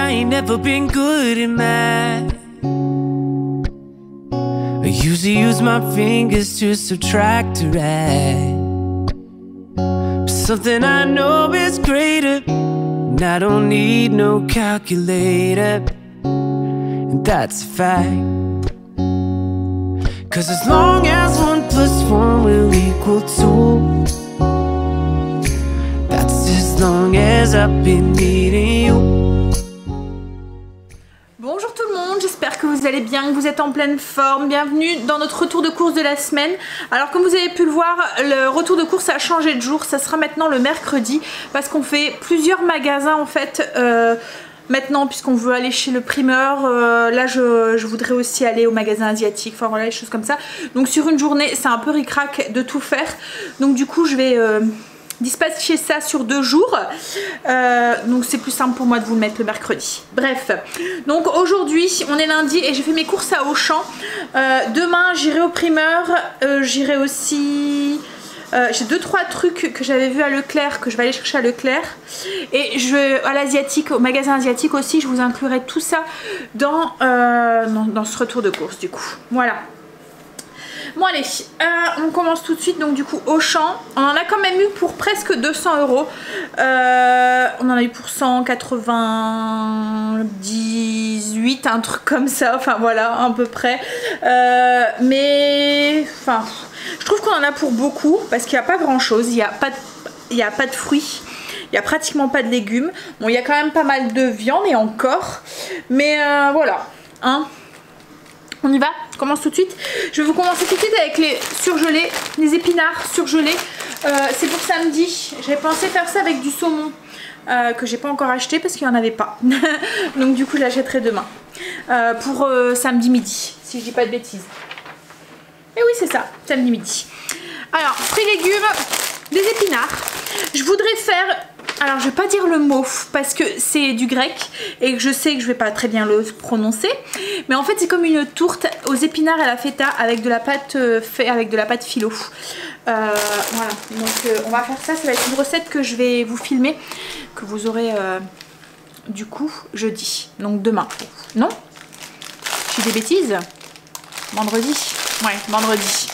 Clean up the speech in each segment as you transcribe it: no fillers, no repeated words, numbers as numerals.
I ain't never been good at math. I usually use my fingers to subtract or add. But something I know is greater, and I don't need no calculator, and that's a fact. 'Cause as long as 1 + 1 will equal 2, that's as long as I've been needing you. Bonjour tout le monde, j'espère que vous allez bien, que vous êtes en pleine forme. Bienvenue dans notre retour de course de la semaine. Alors comme vous avez pu le voir, le retour de course a changé de jour. Ça sera maintenant le mercredi parce qu'on fait plusieurs magasins en fait. Maintenant, puisqu'on veut aller chez le primeur, là je voudrais aussi aller au magasin asiatique, enfin voilà, les choses comme ça. Donc sur une journée, c'est un peu ric-rac de tout faire. Donc du coup, je vais dispatcher ça sur 2 jours. Donc c'est plus simple pour moi de vous le mettre le mercredi. Bref, donc aujourd'hui, on est lundi et j'ai fait mes courses à Auchan. Demain, j'irai au primeur, j'irai aussi... j'ai 2-3 trucs que j'avais vu à Leclerc que je vais aller chercher à Leclerc, et je vais à l'asiatique, au magasin asiatique aussi. Je vous inclurai tout ça dans ce retour de course du coup. Voilà. Bon allez, on commence tout de suite. Donc du coup Auchan, on en a quand même eu pour presque 200 €. On en a eu pour 198, un truc comme ça, enfin voilà, à peu près. Mais enfin, je trouve qu'on en a pour beaucoup parce qu'il n'y a pas grand chose, il n'y a pas de fruits. Il n'y a pratiquement pas de légumes. Bon, il y a quand même pas mal de viande et encore. Mais voilà, hein. On y va, on commence tout de suite. Je vais vous commencer tout de suite avec les surgelés, les épinards surgelés. C'est pour samedi. J'avais pensé faire ça avec du saumon que j'ai pas encore acheté parce qu'il n'y en avait pas. Donc du coup, je l'achèterai demain pour samedi midi, si je dis pas de bêtises. Et oui, c'est ça, samedi midi. Alors, fruits et légumes, des épinards. Je voudrais faire... Alors je vais pas dire le mot parce que c'est du grec et que je sais que je vais pas très bien le prononcer, mais en fait c'est comme une tourte aux épinards et à la feta avec de la pâte phyllo. Voilà, donc on va faire ça. Ça va être une recette que je vais vous filmer, que vous aurez du coup jeudi, donc demain. Non, je dis des bêtises. Vendredi, ouais, vendredi.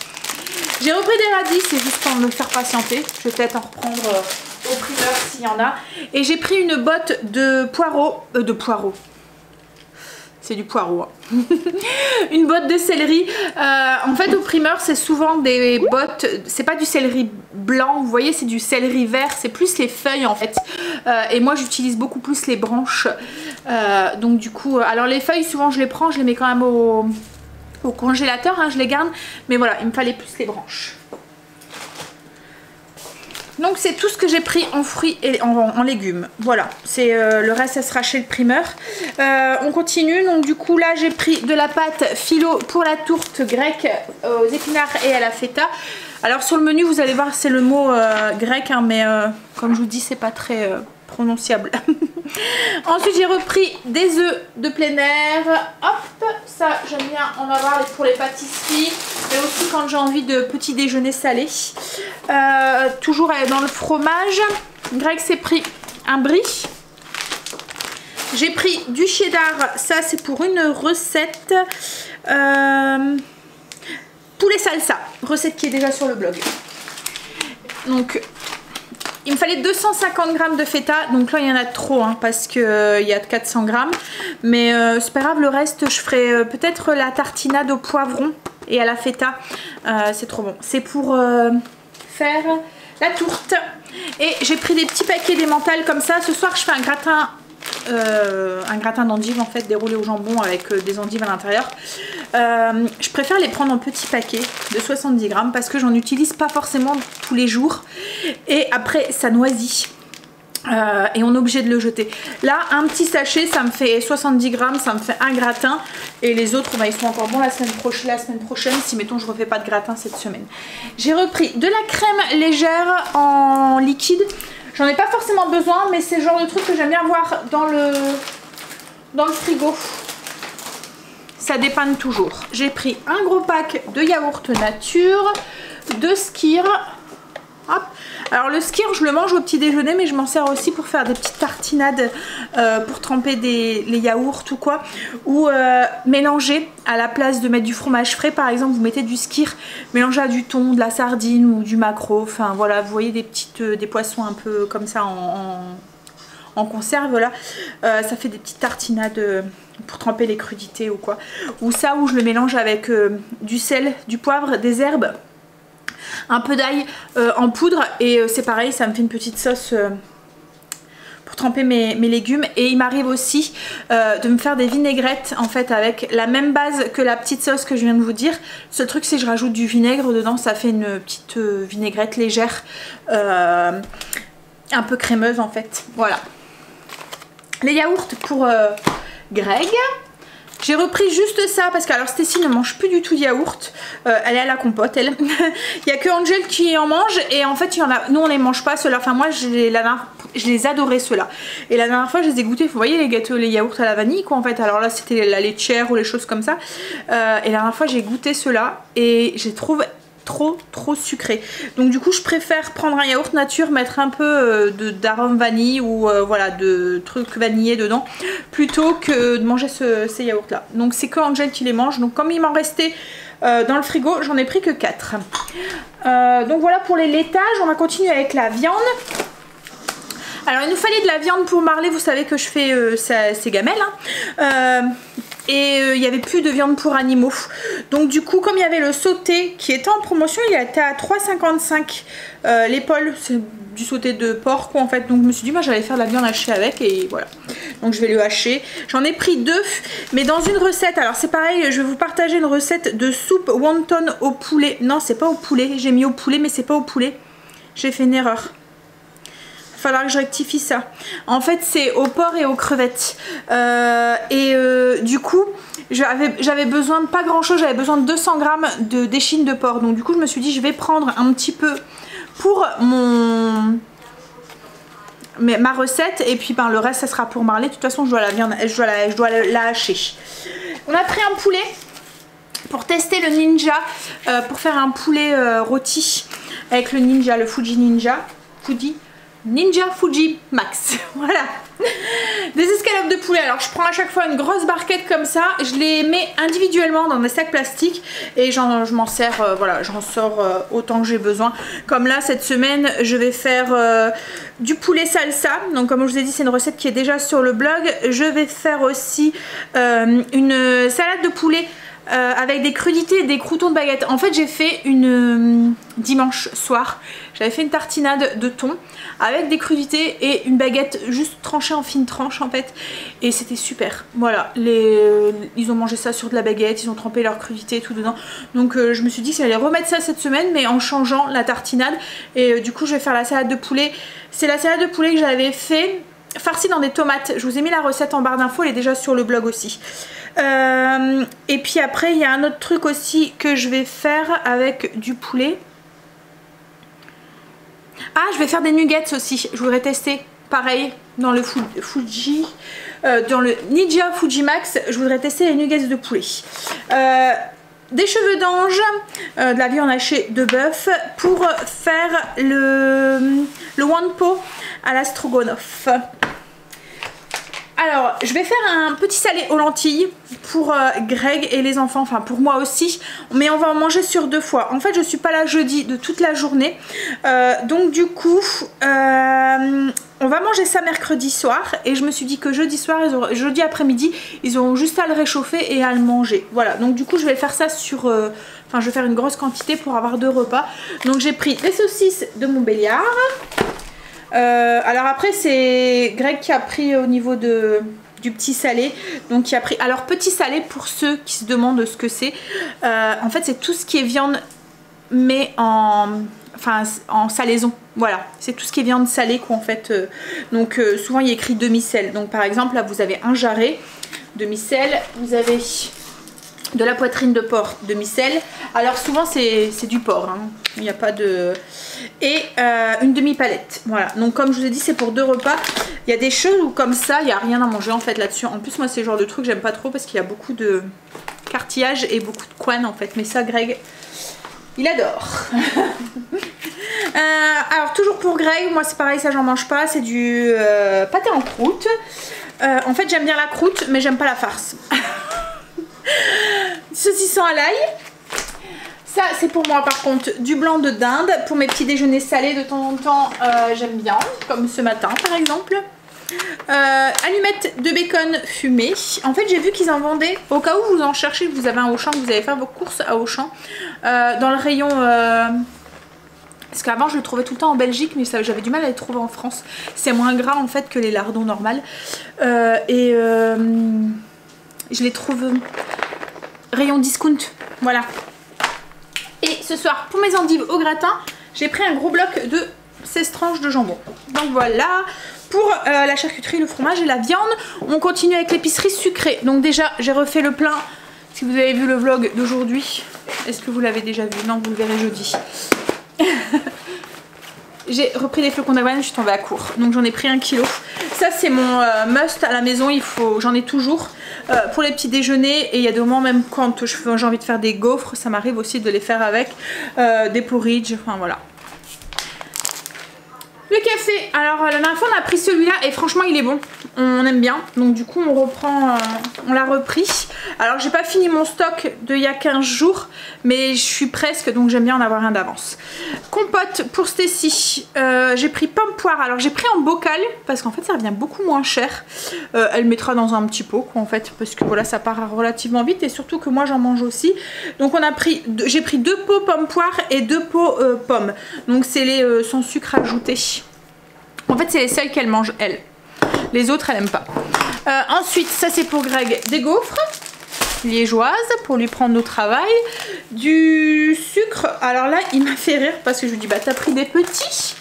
J'ai repris des radis, c'est juste pour me faire patienter. Je vais peut-être en reprendre au primeur s'il y en a. Et j'ai pris une botte de poireaux. C'est du poireau. Hein. Une botte de céleri. En fait, au primeur, c'est souvent des bottes. C'est pas du céleri blanc, vous voyez, c'est du céleri vert. C'est plus les feuilles en fait. Et moi, j'utilise beaucoup plus les branches. Donc, du coup, alors les feuilles, souvent, je les prends, je les mets quand même au congélateur, hein, je les garde. Mais voilà, il me fallait plus les branches. Donc c'est tout ce que j'ai pris en fruits et en légumes. Voilà, c'est le reste ça sera chez le primeur. On continue. Donc du coup là j'ai pris de la pâte phyllo pour la tourte grecque aux épinards et à la feta. Alors sur le menu vous allez voir c'est le mot grec, hein, mais comme je vous dis c'est pas très prononciable. Ensuite j'ai repris des œufs de plein air. Hop, ça j'aime bien en avoir pour les pâtisseries, mais aussi quand j'ai envie de petit déjeuner salé. Toujours dans le fromage. Greg s'est pris un brie. J'ai pris du cheddar, ça c'est pour une recette poulet salsa, recette qui est déjà sur le blog. Donc il me fallait 250 g de feta, donc là il y en a trop hein, parce qu'il y a 400 g. Mais c'est pas grave, le reste je ferai peut-être la tartinade au poivron et à la feta. C'est trop bon. C'est pour faire la tourte. Et j'ai pris des petits paquets d'emmental comme ça. Ce soir je fais un gratin d'endives en fait, déroulé au jambon avec des endives à l'intérieur. Je préfère les prendre en petits paquets de 70 g parce que j'en utilise pas forcément tous les jours et après ça noisy et on est obligé de le jeter. Là un petit sachet ça me fait 70 g, ça me fait un gratin, et les autres bah, ils sont encore bons la semaine prochaine si mettons je refais pas de gratin cette semaine. J'ai repris de la crème légère en liquide. J'en ai pas forcément besoin, mais c'est le genre de truc que j'aime bien avoir dans le frigo. Ça dépanne toujours. J'ai pris un gros pack de yaourt nature, de Skyr. Hop. Alors le skyr je le mange au petit déjeuner, mais je m'en sers aussi pour faire des petites tartinades, pour tremper les yaourts ou quoi, ou mélanger à la place de mettre du fromage frais par exemple, vous mettez du skyr mélangé à du thon, de la sardine ou du maquereau, enfin voilà, vous voyez des poissons un peu comme ça en conserve là, ça fait des petites tartinades pour tremper les crudités ou quoi, ou ça, où je le mélange avec du sel, du poivre, des herbes, un peu d'ail en poudre, et c'est pareil, ça me fait une petite sauce pour tremper mes légumes. Et il m'arrive aussi de me faire des vinaigrettes en fait avec la même base que la petite sauce que je viens de vous dire. Le seul truc c'est que je rajoute du vinaigre dedans, ça fait une petite vinaigrette légère, un peu crémeuse en fait. Voilà. Les yaourts pour Greg. J'ai repris juste ça parce que alors Stécie ne mange plus du tout de yaourt, elle est à la compote elle. Il n'y a que Angel qui en mange, et en fait il y en a, nous on les mange pas ceux-là, enfin moi je les adorais ceux-là, et la dernière fois je les ai goûtés, vous voyez les gâteaux, les yaourts à la vanille quoi en fait, alors là c'était la laitière ou les choses comme ça, et la dernière fois j'ai goûté ceux-là et je les trouve trop sucré, donc du coup je préfère prendre un yaourt nature, mettre un peu d'arôme vanille ou voilà, de trucs vanillés dedans, plutôt que de manger ces yaourts là. Donc c'est que Angel qui les mange, donc comme il m'en restait dans le frigo, j'en ai pris que 4. Donc voilà pour les laitages. On va continuer avec la viande. Alors il nous fallait de la viande pour Marley, vous savez que je fais ses gamelles hein. Et il n'y avait plus de viande pour animaux, donc du coup comme il y avait le sauté qui était en promotion, il était à 3,55 l'épaule, c'est du sauté de porc quoi en fait, donc je me suis dit moi j'allais faire de la viande hachée avec, et voilà, donc je vais le hacher. J'en ai pris 2, mais dans une recette, alors c'est pareil, je vais vous partager une recette de soupe wonton au poulet. Non c'est pas au poulet, j'ai mis au poulet mais c'est pas au poulet, j'ai fait une erreur. Falloir que je rectifie ça. En fait c'est au porc et aux crevettes, du coup j'avais besoin de pas grand chose, j'avais besoin de 200 grammes d'échine de porc, donc du coup je me suis dit je vais prendre un petit peu pour ma recette, et puis ben, le reste ça sera pour Marley. De toute façon je dois la hacher. On a pris un poulet pour tester le Ninja, pour faire un poulet rôti avec le Ninja, le Fuji Ninja Fuji Max. Voilà, des escalopes de poulet. Alors je prends à chaque fois une grosse barquette comme ça, je les mets individuellement dans des sacs plastiques et je m'en sers, voilà, j'en sors autant que j'ai besoin. Comme là cette semaine je vais faire du poulet salsa, donc comme je vous ai dit c'est une recette qui est déjà sur le blog. Je vais faire aussi une salade de poulet avec des crudités et des croûtons de baguette. En fait j'ai fait une dimanche soir, j'avais fait une tartinade de thon avec des crudités et une baguette juste tranchée en fines tranches en fait, et c'était super. Voilà, ils ont mangé ça sur de la baguette, ils ont trempé leurs crudités et tout dedans, donc je me suis dit que j'allais remettre ça cette semaine mais en changeant la tartinade, et du coup je vais faire la salade de poulet. C'est la salade de poulet que j'avais fait farcie dans des tomates, je vous ai mis la recette en barre d'infos, elle est déjà sur le blog aussi. Et puis après il y a un autre truc aussi que je vais faire avec du poulet. Ah, je vais faire des nuggets aussi, je voudrais tester pareil dans le Fuji, dans le Ninja Fuji Max, je voudrais tester les nuggets de poulet. Des cheveux d'ange, de la viande hachée de bœuf pour faire le wanpo à la stroganoff. Alors je vais faire un petit salé aux lentilles pour Greg et les enfants, enfin pour moi aussi, mais on va en manger sur 2 fois. En fait je suis pas là jeudi de toute la journée, donc du coup on va manger ça mercredi soir, et je me suis dit que jeudi soir, jeudi après-midi, ils auront juste à le réchauffer et à le manger. Voilà, donc du coup je vais faire ça sur, enfin je vais faire une grosse quantité pour avoir 2 repas. Donc j'ai pris les saucisses de Montbéliard. Alors après c'est Greg qui a pris au niveau du petit salé, donc il a pris, alors petit salé pour ceux qui se demandent ce que c'est, en fait c'est tout ce qui est viande mais en salaison, voilà, c'est tout ce qui est viande salée quoi en fait, donc souvent il y a écrit demi-sel, donc par exemple là vous avez un jarret demi-sel, vous avez de la poitrine de porc demi-sel, alors souvent c'est du porc, hein. Il n'y a pas de... et une demi-palette, voilà, donc comme je vous ai dit c'est pour 2 repas. Il y a des choses où comme ça il n'y a rien à manger en fait là-dessus, en plus moi c'est le genre de truc j'aime pas trop parce qu'il y a beaucoup de cartilage et beaucoup de couenne en fait, mais ça Greg il adore. Alors toujours pour Greg, moi c'est pareil, ça j'en mange pas, c'est du pâté en croûte. En fait j'aime bien la croûte mais j'aime pas la farce. Saucisson à l'ail. Ça c'est pour moi par contre du blanc de dinde. Pour mes petits déjeuners salés de temps en temps j'aime bien, comme ce matin par exemple. Allumettes de bacon fumé. En fait j'ai vu qu'ils en vendaient, au cas où vous en cherchez, que vous avez un Auchan, que vous allez faire vos courses à Auchan, dans le rayon... parce qu'avant je le trouvais tout le temps en Belgique, mais j'avais du mal à les trouver en France. C'est moins gras en fait que les lardons normales. Je les trouve rayon discount. Voilà. Et ce soir, pour mes endives au gratin, j'ai pris un gros bloc de 16 tranches de jambon. Donc voilà. Pour la charcuterie, le fromage et la viande, on continue avec l'épicerie sucrée. Donc déjà, j'ai refait le plein. Si vous avez vu le vlog d'aujourd'hui, est-ce que vous l'avez déjà vu? Non, vous le verrez jeudi. J'ai repris des flocons d'avoine, je suis tombée à court. Donc j'en ai pris 1 kg. Ça c'est mon must à la maison, j'en ai toujours. Pour les petits déjeuners, et il y a des moments même quand j'ai envie de faire des gaufres, ça m'arrive aussi de les faire avec des porridge, enfin voilà. Le café, alors la dernière fois on a pris celui-là et franchement il est bon, on aime bien. Donc du coup on reprend, on l'a repris. Alors j'ai pas fini mon stock d'il y a 15 jours, mais je suis presque, donc j'aime bien en avoir un d'avance. Compote pour Stécie, j'ai pris pomme poire. Alors j'ai pris en bocal parce qu'en fait ça revient beaucoup moins cher. Elle mettra dans un petit pot quoi en fait, parce que voilà ça part relativement vite et surtout que moi j'en mange aussi. Donc on a pris, j'ai pris 2 pots pomme poire et 2 pots pommes. Donc c'est les sans sucre ajouté. En fait c'est les seules qu'elle mange elle. Les autres elle aime pas. Ensuite ça c'est pour Greg, des gaufres liégeoises pour lui prendre au travail. Du sucre, alors là il m'a fait rire parce que je lui dis bah t'as pris des petits.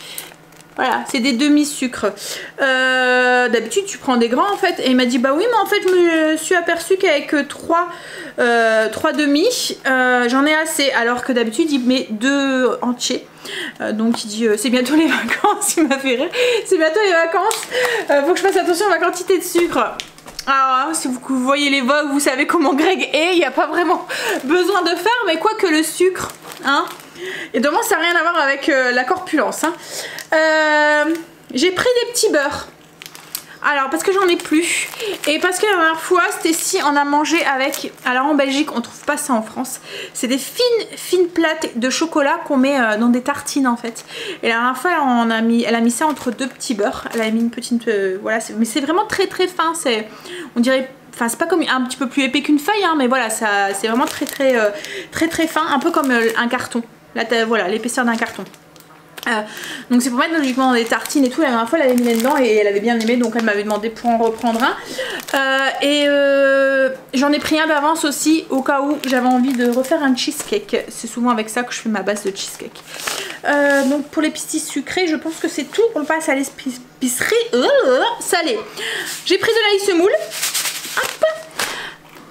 Voilà, c'est des demi-sucres. D'habitude tu prends des grands en fait. Et il m'a dit bah oui mais en fait je me suis aperçue qu'avec 3 demi j'en ai assez. Alors que d'habitude il met 2 entiers. Donc il dit c'est bientôt les vacances, il m'a fait rire. C'est bientôt les vacances, faut que je fasse attention à ma quantité de sucre. Alors si vous voyez les vlogs, vous savez comment Greg est, il n'y a pas vraiment besoin de faire, mais quoi que le sucre, hein. Et demain ça n'a rien à voir avec la corpulence, hein. J'ai pris des petits beurres. Alors parce que j'en ai plus et parce que la dernière fois Stécie en a mangé avec, alors en Belgique on trouve pas ça en France, c'est des fines plaques de chocolat qu'on met dans des tartines en fait. Et la dernière fois elle a mis ça entre 2 petits beurres, elle a mis une petite voilà, mais c'est vraiment très fin, c'est on dirait, enfin c'est pas comme un petit peu plus épais qu'une feuille hein, mais voilà ça c'est vraiment très fin, un peu comme un carton. Là voilà l'épaisseur d'un carton. Donc c'est pour mettre logiquement dans des tartines et tout. La dernière fois elle avait mis là-dedans et elle avait bien aimé, donc elle m'avait demandé pour en reprendre un. J'en ai pris un d'avance aussi au cas où j'avais envie de refaire un cheesecake. C'est souvent avec ça que je fais ma base de cheesecake. Donc pour les pistilles sucrées je pense que c'est tout. On passe à l'épicerie salée. J'ai pris de l'ail semoule. Hop.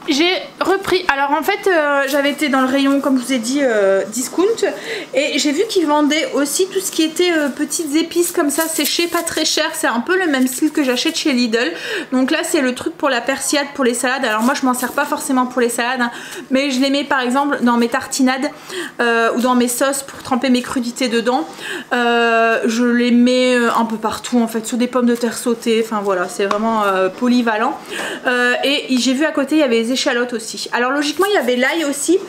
J'ai repris, alors en fait j'avais été dans le rayon comme je vous ai dit discount et j'ai vu qu'ils vendaient aussi tout ce qui était petites épices comme ça séchées, pas très cher. C'est un peu le même style que j'achète chez Lidl. Donc là c'est le truc pour la persillade, pour les salades. Alors moi je m'en sers pas forcément pour les salades hein, mais je les mets par exemple dans mes tartinades ou dans mes sauces pour tremper mes crudités dedans. Je les mets un peu partout en fait, sur des pommes de terre sautées, enfin voilà c'est vraiment polyvalent. Et j'ai vu à côté il y avait les échalotes aussi. Alors logiquement il y avait l'ail aussi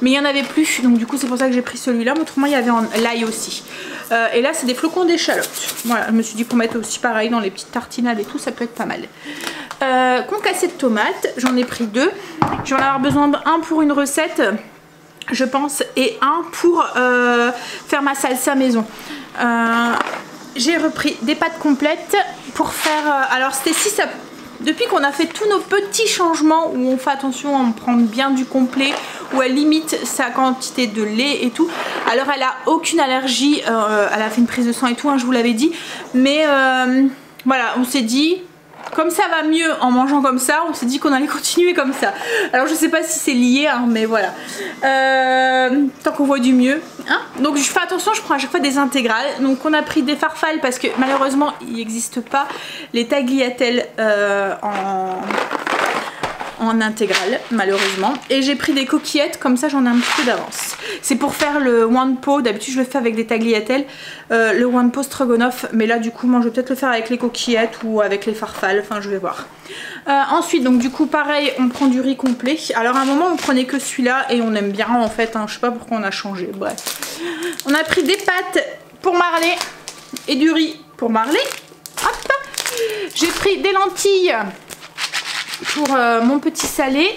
mais il n'y en avait plus, donc du coup c'est pour ça que j'ai pris celui-là. Mais autrement il y avait l'ail aussi. Et là c'est des flocons d'échalotes. Voilà, je me suis dit pour mettre aussi pareil dans les petites tartinades et tout, ça peut être pas mal. Concassé de tomates, j'en ai pris 2. Je vais en avoir besoin d'un pour une recette je pense et un pour faire ma salsa maison. J'ai repris des pâtes complètes pour faire... alors Stécie ça... Depuis qu'on a fait tous nos petits changements où on fait attention à prendre bien du complet, où elle limite sa quantité de lait et tout, alors elle a aucune allergie, elle a fait une prise de sang et tout, hein, je vous l'avais dit, mais voilà, on s'est dit, comme ça va mieux en mangeant comme ça, on s'est dit qu'on allait continuer comme ça. Alors je sais pas si c'est lié, hein, mais voilà, tant qu'on voit du mieux, hein. Donc je fais attention, je prends à chaque fois des intégrales. Donc on a pris des farfales parce que malheureusement il n'existe pas les tagliatelles en intégrale malheureusement. Et j'ai pris des coquillettes, comme ça j'en ai un petit peu d'avance. C'est pour faire le wanpo, d'habitude je le fais avec des tagliatelles, le wanpo stroganoff. Mais là du coup moi je vais peut-être le faire avec les coquillettes ou avec les farfales, enfin je vais voir. Ensuite donc du coup pareil, on prend du riz complet. Alors à un moment on prenait que celui-là et on aime bien en fait, hein. Je sais pas pourquoi on a changé, bref. On a pris des pâtes pour Marley et du riz pour Marley. Hop. J'ai pris des lentilles pour mon petit salé.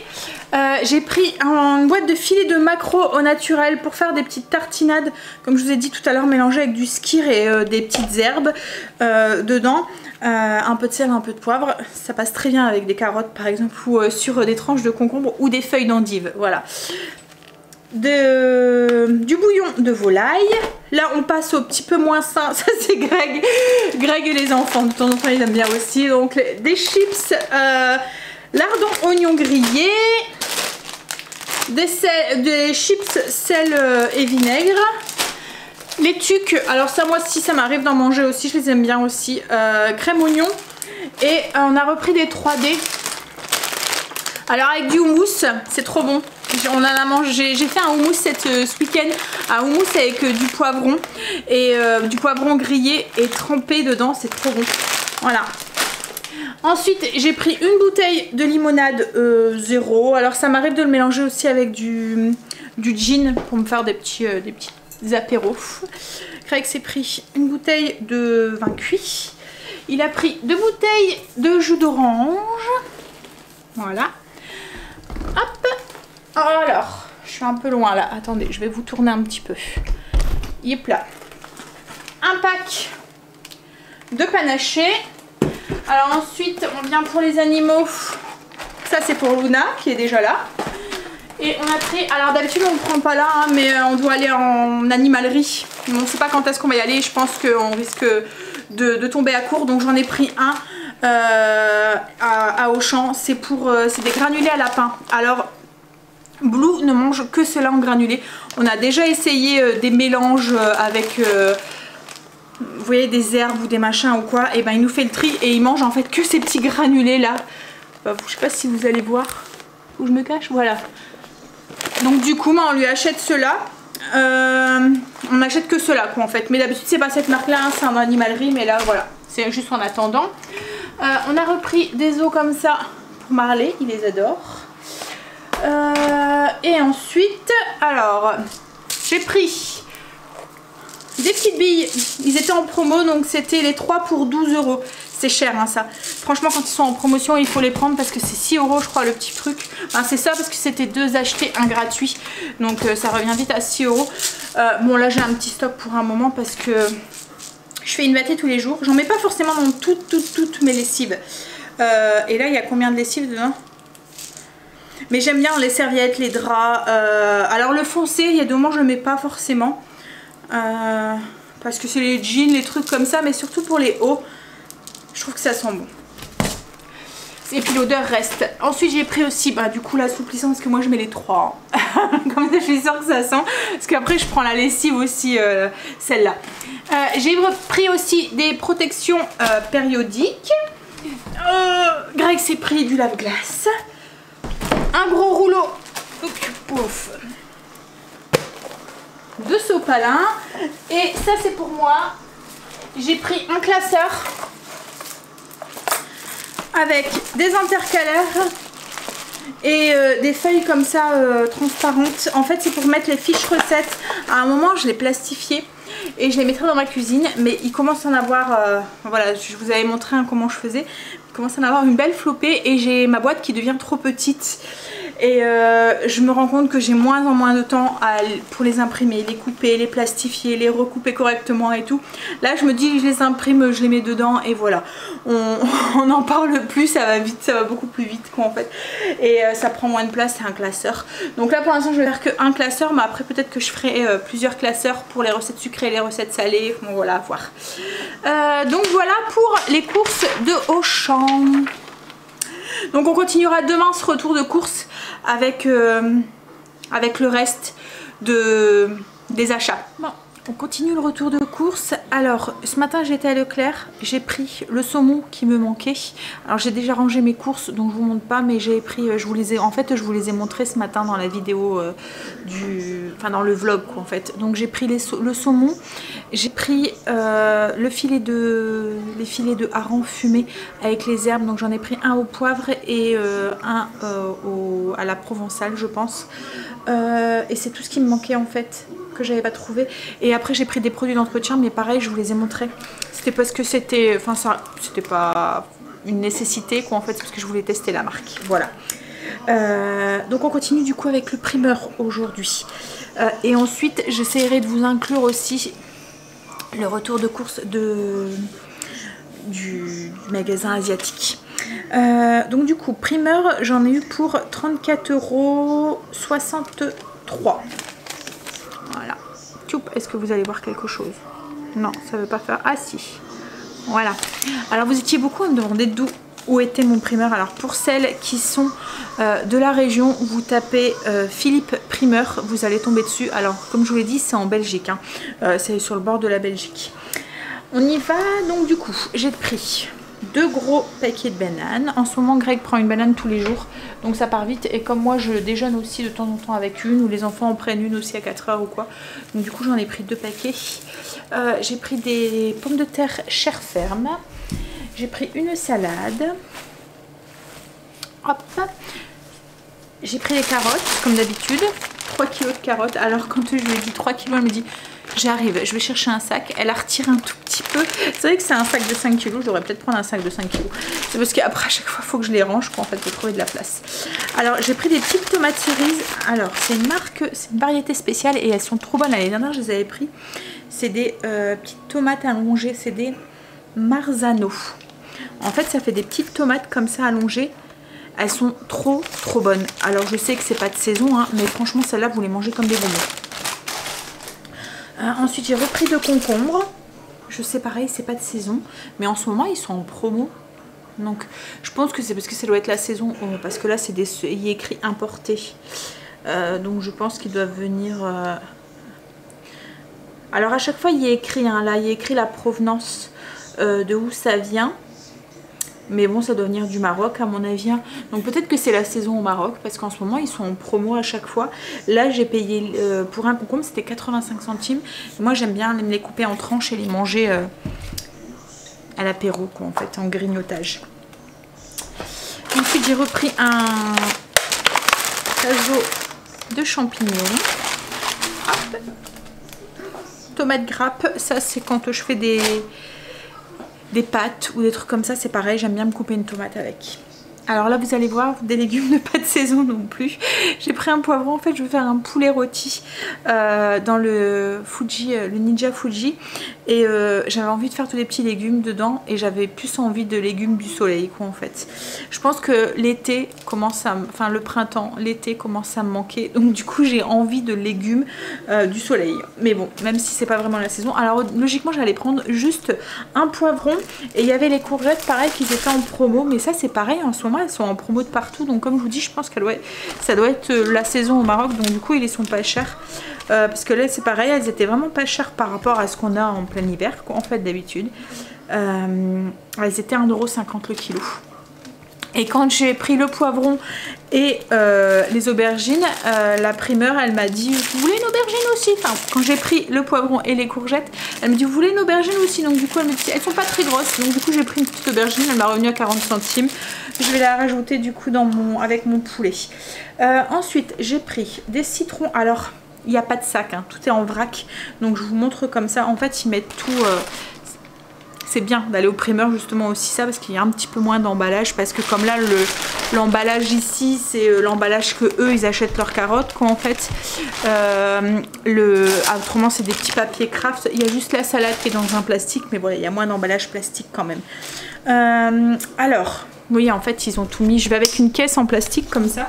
J'ai pris une boîte de filets de maquereau au naturel pour faire des petites tartinades, comme je vous ai dit tout à l'heure, mélangées avec du skyr et des petites herbes dedans. Un peu de sel, un peu de poivre, ça passe très bien avec des carottes par exemple, ou sur des tranches de concombre ou des feuilles d'endive, voilà. Du bouillon de volaille. Là on passe au petit peu moins sain, ça c'est Greg et les enfants, de temps en temps ils aiment bien aussi. Donc des chips, lardons oignons grillés, des chips sel et vinaigre, les tucs, alors ça moi si ça m'arrive d'en manger aussi, je les aime bien aussi, crème oignon, et on a repris des 3D. Alors avec du houmous, c'est trop bon. On en a mangé, j'ai fait un houmous ce week-end, un houmous avec du poivron et du poivron grillé et trempé dedans, c'est trop bon. Voilà. Ensuite j'ai pris une bouteille de limonade 0. Alors ça m'arrive de le mélanger aussi avec du gin pour me faire des petits apéros. Craig s'est pris une bouteille de vin cuit. Il a pris 2 bouteilles de jus d'orange. Voilà. Hop. Alors, je suis un peu loin là. Attendez, je vais vous tourner un petit peu. Yep là. Un pack de panachés. Alors ensuite, on vient pour les animaux. Ça c'est pour Luna qui est déjà là. Et on a pris, alors d'habitude on ne prend pas là, hein, mais on doit aller en animalerie. On ne sait pas quand est-ce qu'on va y aller. Je pense qu'on risque de tomber à court. Donc j'en ai pris un à Auchan. C'est des granulés à lapin. Alors Blue ne mange que cela en granulés. On a déjà essayé des mélanges avec vous voyez, des herbes ou des machins ou quoi. Et ben il nous fait le tri et il mange en fait que ces petits granulés là. Je sais pas si vous allez voir où je me cache, voilà. Donc du coup on lui achète cela. On n'achète que cela quoi en fait. Mais d'habitude c'est pas cette marque là, hein, c'est en animalerie. Mais là voilà, c'est juste en attendant. On a repris des os comme ça pour Marley, il les adore. Et ensuite, alors, j'ai pris des petites billes. Ils étaient en promo, donc c'était les 3 pour 12 €. C'est cher hein, ça. Franchement, quand ils sont en promotion, il faut les prendre parce que c'est 6 € je crois le petit truc. Enfin, c'est ça parce que c'était 2 achetés, 1 gratuit. Donc ça revient vite à 6 €. Bon là j'ai un petit stock pour un moment parce que je fais une vêtée tous les jours. J'en mets pas forcément dans toutes mes lessives. Et là il y a combien de lessives dedans? Mais j'aime bien les serviettes, les draps. Alors le foncé, il y a des moments je le mets pas forcément. Parce que c'est les jeans, les trucs comme ça. Mais surtout pour les hauts, je trouve que ça sent bon. Et puis l'odeur reste. Ensuite j'ai pris aussi du coup l'assouplissant parce que moi je mets les 3. Comme ça je suis sûre que ça sent. Parce qu'après je prends la lessive aussi, celle-là. J'ai pris aussi des protections périodiques. Greg s'est pris du lave-glace. Un gros rouleau pouf, de sopalin. Et ça c'est pour moi. J'ai pris un classeur avec des intercalaires et des feuilles comme ça transparentes. En fait c'est pour mettre les fiches recettes. À un moment je les plastifiais et je les mettrai dans ma cuisine, mais il commence à en avoir voilà, je vous avais montré comment je faisais. Il commence à en avoir une belle flopée et j'ai ma boîte qui devient trop petite. Et je me rends compte que j'ai moins en moins de temps pour les imprimer, les couper, les plastifier, les recouper correctement et tout. Là je me dis je les imprime, je les mets dedans et voilà. On n'en parle plus, ça va vite, ça va beaucoup plus vite quoi en fait. Et ça prend moins de place, c'est un classeur. Donc là pour l'instant je vais faire qu'un classeur, mais après peut-être que je ferai plusieurs classeurs pour les recettes sucrées, les recettes salées. Bon voilà, à voir. Donc voilà pour les courses de Auchan. Donc on continuera demain ce retour de course avec le reste des achats. Bon, On continue le retour de course. Alors, ce matin j'étais à Leclerc, j'ai pris le saumon qui me manquait. Alors j'ai déjà rangé mes courses, donc je vous montre pas, mais j'ai pris, je vous les ai montrés ce matin dans la vidéo dans le vlog quoi, en fait. Donc j'ai pris le saumon, j'ai pris les filets de hareng fumé avec les herbes. Donc j'en ai pris un au poivre et un à la provençale, je pense. Et c'est tout ce qui me manquait en fait, que j'avais pas trouvé. Et après j'ai pris des produits d'entretien, mais pareil je vous les ai montrés, c'était parce que c'était pas une nécessité quoi en fait, parce que je voulais tester la marque, voilà. Donc on continue du coup avec le primeur aujourd'hui, et ensuite j'essaierai de vous inclure aussi le retour de course du magasin asiatique. Donc du coup primeur j'en ai eu pour 34,63 €. Voilà. Est-ce que vous allez voir quelque chose? Non, ça veut pas faire. Ah si. Voilà. Alors vous étiez beaucoup à me demander où était mon primeur. Alors pour celles qui sont de la région, vous tapez Philippe Primeur, vous allez tomber dessus. Alors comme je vous l'ai dit, c'est en Belgique, hein. C'est sur le bord de la Belgique. On y va. Donc du coup, j'ai pris 2 gros paquets de bananes. En ce moment, Greg prend une banane tous les jours, donc ça part vite. Et comme moi, je déjeune aussi de temps en temps avec une, ou les enfants en prennent une aussi à 4 heures ou quoi. Donc du coup, j'en ai pris 2 paquets. J'ai pris des pommes de terre chair ferme. J'ai pris une salade. Hop. J'ai pris les carottes, comme d'habitude. 3 kilos de carottes. Alors quand je lui ai dit 3 kilos, elle me dit... J'arrive, je vais chercher un sac. Elle a retiré un tout petit peu. C'est vrai que c'est un sac de 5 kg. Je devrais peut-être prendre un sac de 5 kg. C'est parce qu'après, à chaque fois, il faut que je les range quoi, en fait, pour trouver de la place. Alors, j'ai pris des petites tomates cerises. Alors, c'est une marque, c'est une variété spéciale et elles sont trop bonnes. L'année dernière, je les avais pris. C'est des petites tomates allongées. C'est des Marzano. En fait, ça fait des petites tomates comme ça allongées. Elles sont trop bonnes. Alors, je sais que c'est pas de saison, hein, mais franchement, celles-là, vous les mangez comme des bonbons. Ensuite j'ai repris 2 concombres. Je sais pareil, c'est pas de saison, mais en ce moment ils sont en promo. Donc je pense que c'est parce que ça doit être la saison, parce que là c'est il y a écrit importé. Donc je pense qu'ils doivent venir. Alors à chaque fois il y a écrit, hein, là il y a écrit la provenance de où ça vient. Mais bon, ça doit venir du Maroc à mon avis. Donc peut-être que c'est la saison au Maroc, parce qu'en ce moment ils sont en promo à chaque fois. Là j'ai payé pour un concombre, c'était 85 centimes. Et moi j'aime bien me les couper en tranches et les manger à l'apéro quoi, en fait, en grignotage. Ensuite j'ai repris un taseau de champignons. Hop. Tomate grappe, ça c'est quand je fais des pâtes ou des trucs comme ça, c'est pareil, j'aime bien me couper une tomate avec. Alors là vous allez voir, des légumes de pas de saison non plus. J'ai pris un poivron, en fait je vais faire un poulet rôti dans le Fuji, le Ninja Fuji. Et j'avais envie de faire tous les petits légumes dedans et j'avais plus envie de légumes du soleil quoi en fait. Je pense que l'été commence à... Enfin le printemps, l'été commence à me manquer. Donc du coup j'ai envie de légumes du soleil. Mais bon, même si c'est pas vraiment la saison. Alors logiquement j'allais prendre juste un poivron. Et il y avait les courgettes pareil qui étaient en promo. Mais ça c'est pareil, en ce moment elles sont en promo de partout. Donc comme je vous dis, je pense que ça doit être la saison au Maroc. Donc du coup ils sont pas chers. Parce que là c'est pareil, elles étaient vraiment pas chères par rapport à ce qu'on a en plein hiver quoi, en fait d'habitude. Elles étaient 1,50 € le kilo. Et quand j'ai pris le poivron et les aubergines, la primeur elle m'a dit vous voulez une aubergine aussi? Enfin quand j'ai pris le poivron et les courgettes, elle me dit vous voulez une aubergine aussi? Donc du coup elle me dit elles sont pas très grosses, donc du coup j'ai pris une petite aubergine, elle m'a revenu à 40 centimes. Je vais la rajouter du coup avec mon poulet. Ensuite j'ai pris des citrons. Alors il n'y a pas de sac, hein, tout est en vrac, donc je vous montre comme ça. En fait ils mettent tout. C'est bien d'aller au primeur justement aussi ça, parce qu'il y a un petit peu moins d'emballage, parce que comme là l'emballage ici c'est l'emballage que eux ils achètent leurs carottes quoi en fait. Autrement c'est des petits papiers craft. Il y a juste la salade qui est dans un plastique, mais voilà il y a moins d'emballage plastique quand même. Alors vous voyez en fait ils ont tout mis. Je vais avec une caisse en plastique comme ça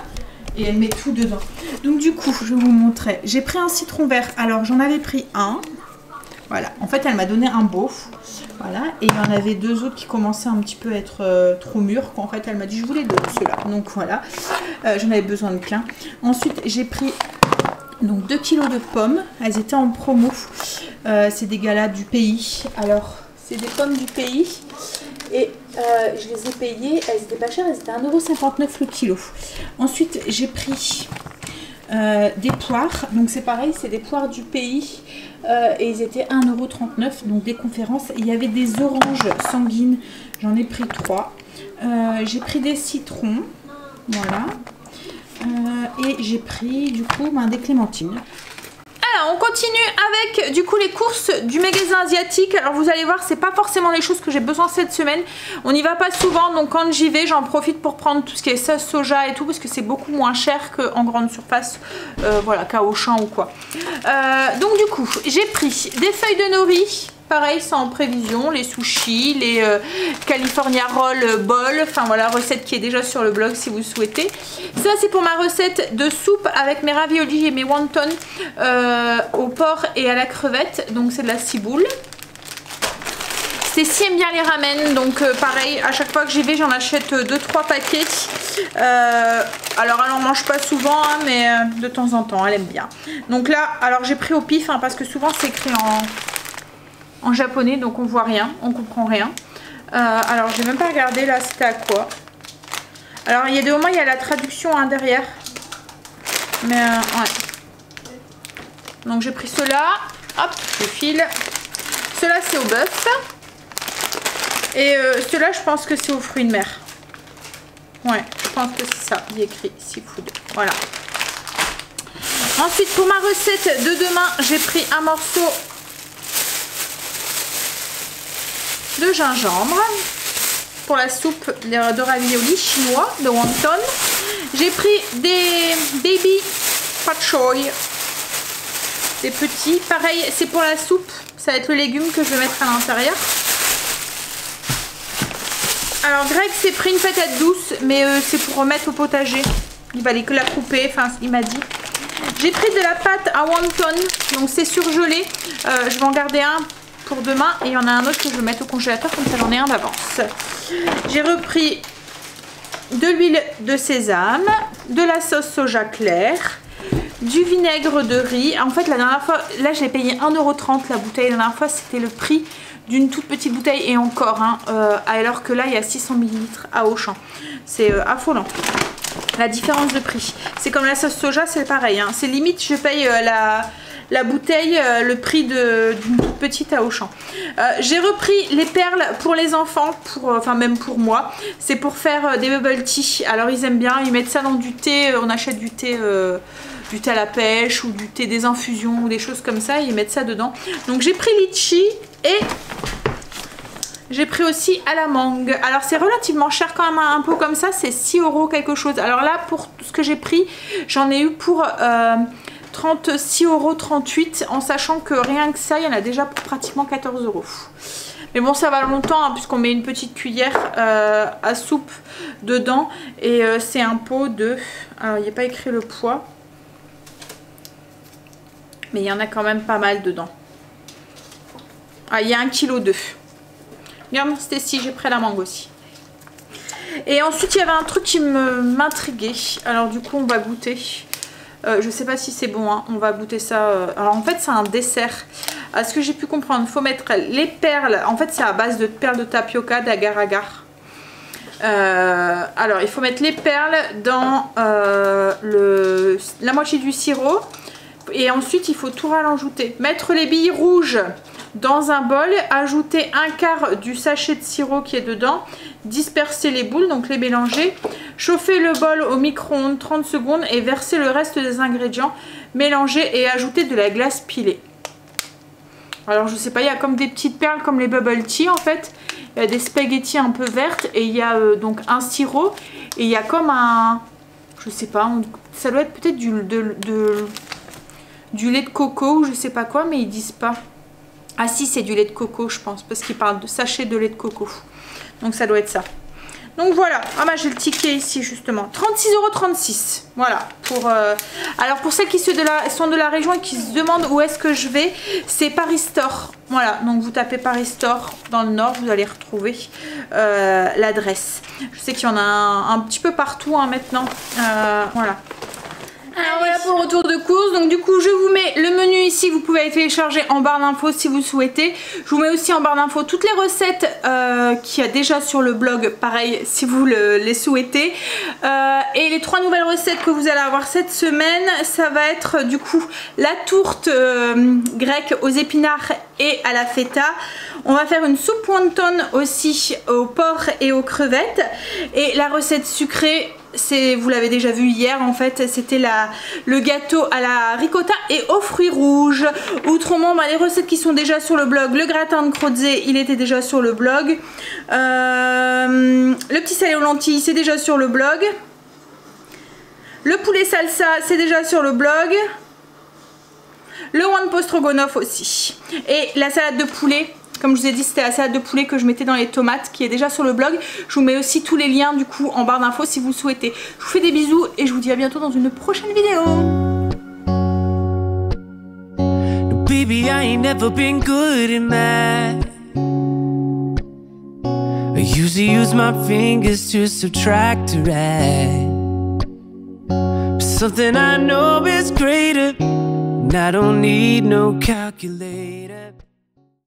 et elle met tout dedans. Donc du coup je vais vous montrer. J'ai pris un citron vert. Alors j'en avais pris un. Voilà, en fait elle m'a donné un beau. Voilà, et il y en avait 2 autres qui commençaient un petit peu à être trop mûrs. En fait elle m'a dit je voulais 2 ceux-là. Donc voilà, j'en avais besoin de plein. Ensuite j'ai pris donc 2 kilos de pommes. Elles étaient en promo. C'est des galas du pays. Alors, c'est des pommes du pays. Et je les ai payées, elles étaient pas chères, elles étaient à 1,59 € le kilo. Ensuite, j'ai pris des poires. Donc c'est pareil, c'est des poires du pays. Et ils étaient à 1,39 €, donc des conférences. Il y avait des oranges sanguines, j'en ai pris 3. J'ai pris des citrons, voilà. Et j'ai pris du coup des clémentines. Alors on continue avec du coup les courses du magasin asiatique. Alors vous allez voir, c'est pas forcément les choses que j'ai besoin cette semaine. On n'y va pas souvent, donc quand j'y vais, j'en profite pour prendre tout ce qui est sauce soja et tout, parce que c'est beaucoup moins cher qu'en grande surface, voilà, qu'à Auchan ou quoi. Donc du coup, j'ai pris des feuilles de nori. Pareil, c'est en prévision, les sushis, les California Roll Ball, enfin voilà, recette qui est déjà sur le blog si vous souhaitez. Ça c'est pour ma recette de soupe avec mes raviolis et mes wontons au porc et à la crevette, donc c'est de la ciboule. C'est si aime bien les ramen, donc pareil, à chaque fois que j'y vais, j'en achète 2-3 paquets. Alors elle en mange pas souvent, hein, mais de temps en temps, elle aime bien. Donc là, alors j'ai pris au pif, hein, parce que souvent c'est écrit en japonais, donc on voit rien, on comprend rien. Alors j'ai même pas regardé là c'était à quoi. Alors il y a des moments il y a la traduction hein, derrière, mais ouais. Donc j'ai pris cela, hop, je file. Cela c'est au bœuf et cela je pense que c'est aux fruits de mer. Ouais, je pense que c'est ça, il y a écrit seafood, voilà. Ensuite pour ma recette de demain, j'ai pris un morceau de gingembre pour la soupe de ravioli chinois de wonton. J'ai pris des baby pak choy, des petits, pareil c'est pour la soupe, ça va être le légume que je vais mettre à l'intérieur. Alors Greg s'est pris une patate douce, mais c'est pour remettre au potager, il va aller que la couper, enfin il m'a dit. J'ai pris de la pâte à wonton, donc c'est surgelé, je vais en garder un pour demain et il y en a un autre que je vais mettre au congélateur, comme ça j'en ai un d'avance. J'ai repris de l'huile de sésame, de la sauce soja claire, du vinaigre de riz. En fait la dernière fois, là je l'ai payé 1,30 € la bouteille, la dernière fois c'était le prix d'une toute petite bouteille et encore, hein, alors que là il y a 600 ml à Auchan. C'est affolant la différence de prix. C'est comme la sauce soja, c'est pareil, hein. C'est limite je paye la bouteille, le prix d'une toute petite à Auchan. J'ai repris les perles pour les enfants, enfin même pour moi. C'est pour faire des bubble tea. Alors ils aiment bien, ils mettent ça dans du thé. On achète du thé à la pêche ou du thé des infusions ou des choses comme ça. Ils mettent ça dedans. Donc j'ai pris litchi et j'ai pris aussi à la mangue. Alors c'est relativement cher quand même, un pot comme ça. C'est 6 € quelque chose. Alors là pour ce que j'ai pris, j'en ai eu pour 36,38 € en sachant que rien que ça il y en a déjà pour pratiquement 14 €. Mais bon ça va longtemps hein, puisqu'on met une petite cuillère à soupe dedans et c'est un pot de, alors il n'y a pas écrit le poids mais il y en a quand même pas mal dedans. Ah il y a 1,2 kg. Regarde Stécie, j'ai pris la mangue aussi. Et ensuite il y avait un truc qui m'intriguait, alors du coup on va goûter. Je sais pas si c'est bon, hein. On va goûter ça. Alors en fait c'est un dessert. À ce que j'ai pu comprendre, il faut mettre les perles. En fait c'est à base de perles de tapioca, d'agar-agar. Alors il faut mettre les perles dans la moitié du sirop. Et ensuite il faut tout rajouter. Mettre les billes rouges dans un bol, ajouter un quart du sachet de sirop qui est dedans, disperser les boules, donc les mélanger, chauffer le bol au micro-ondes 30 secondes et verser le reste des ingrédients, mélanger et ajouter de la glace pilée. Alors je sais pas, il y a comme des petites perles comme les bubble tea en fait, il y a des spaghettis un peu vertes et il y a donc un sirop et il y a comme un, je sais pas, ça doit être peut-être du lait de coco ou je sais pas quoi mais ils disent pas. Ah si c'est du lait de coco je pense parce qu'ils parlent de sachet de lait de coco. Donc ça doit être ça. Donc voilà. Ah bah j'ai le ticket ici justement. 36,36 €. Voilà. Alors pour celles qui sont de la région et qui se demandent où est-ce que je vais, c'est Paris Store. Voilà. Donc vous tapez Paris Store dans le nord, vous allez retrouver l'adresse. Je sais qu'il y en a un petit peu partout hein, maintenant. Voilà. Alors voilà pour le retour de course. Donc du coup je vous mets le menu ici, vous pouvez aller télécharger en barre d'infos si vous souhaitez. Je vous mets aussi en barre d'infos toutes les recettes qu'il y a déjà sur le blog, pareil si vous les souhaitez. Et les 3 nouvelles recettes que vous allez avoir cette semaine, ça va être du coup la tourte grecque aux épinards et à la feta. On va faire une soupe wonton aussi au porc et aux crevettes. Et la recette sucrée, vous l'avez déjà vu hier en fait, c'était le gâteau à la ricotta et aux fruits rouges. Autrement, les recettes qui sont déjà sur le blog, le gratin de crozet, il était déjà sur le blog. Le petit salé aux lentilles, c'est déjà sur le blog. Le poulet salsa, c'est déjà sur le blog. Le one pot stroganoff aussi. Et la salade de poulet, comme je vous ai dit, c'était la salade de poulet que je mettais dans les tomates qui est déjà sur le blog. Je vous mets aussi tous les liens du coup en barre d'infos si vous souhaitez. Je vous fais des bisous et je vous dis à bientôt dans une prochaine vidéo. No, baby, I ain't never been good at math. I usually use my fingers to subtract or add. But something I know is greater, and I don't need no calculator.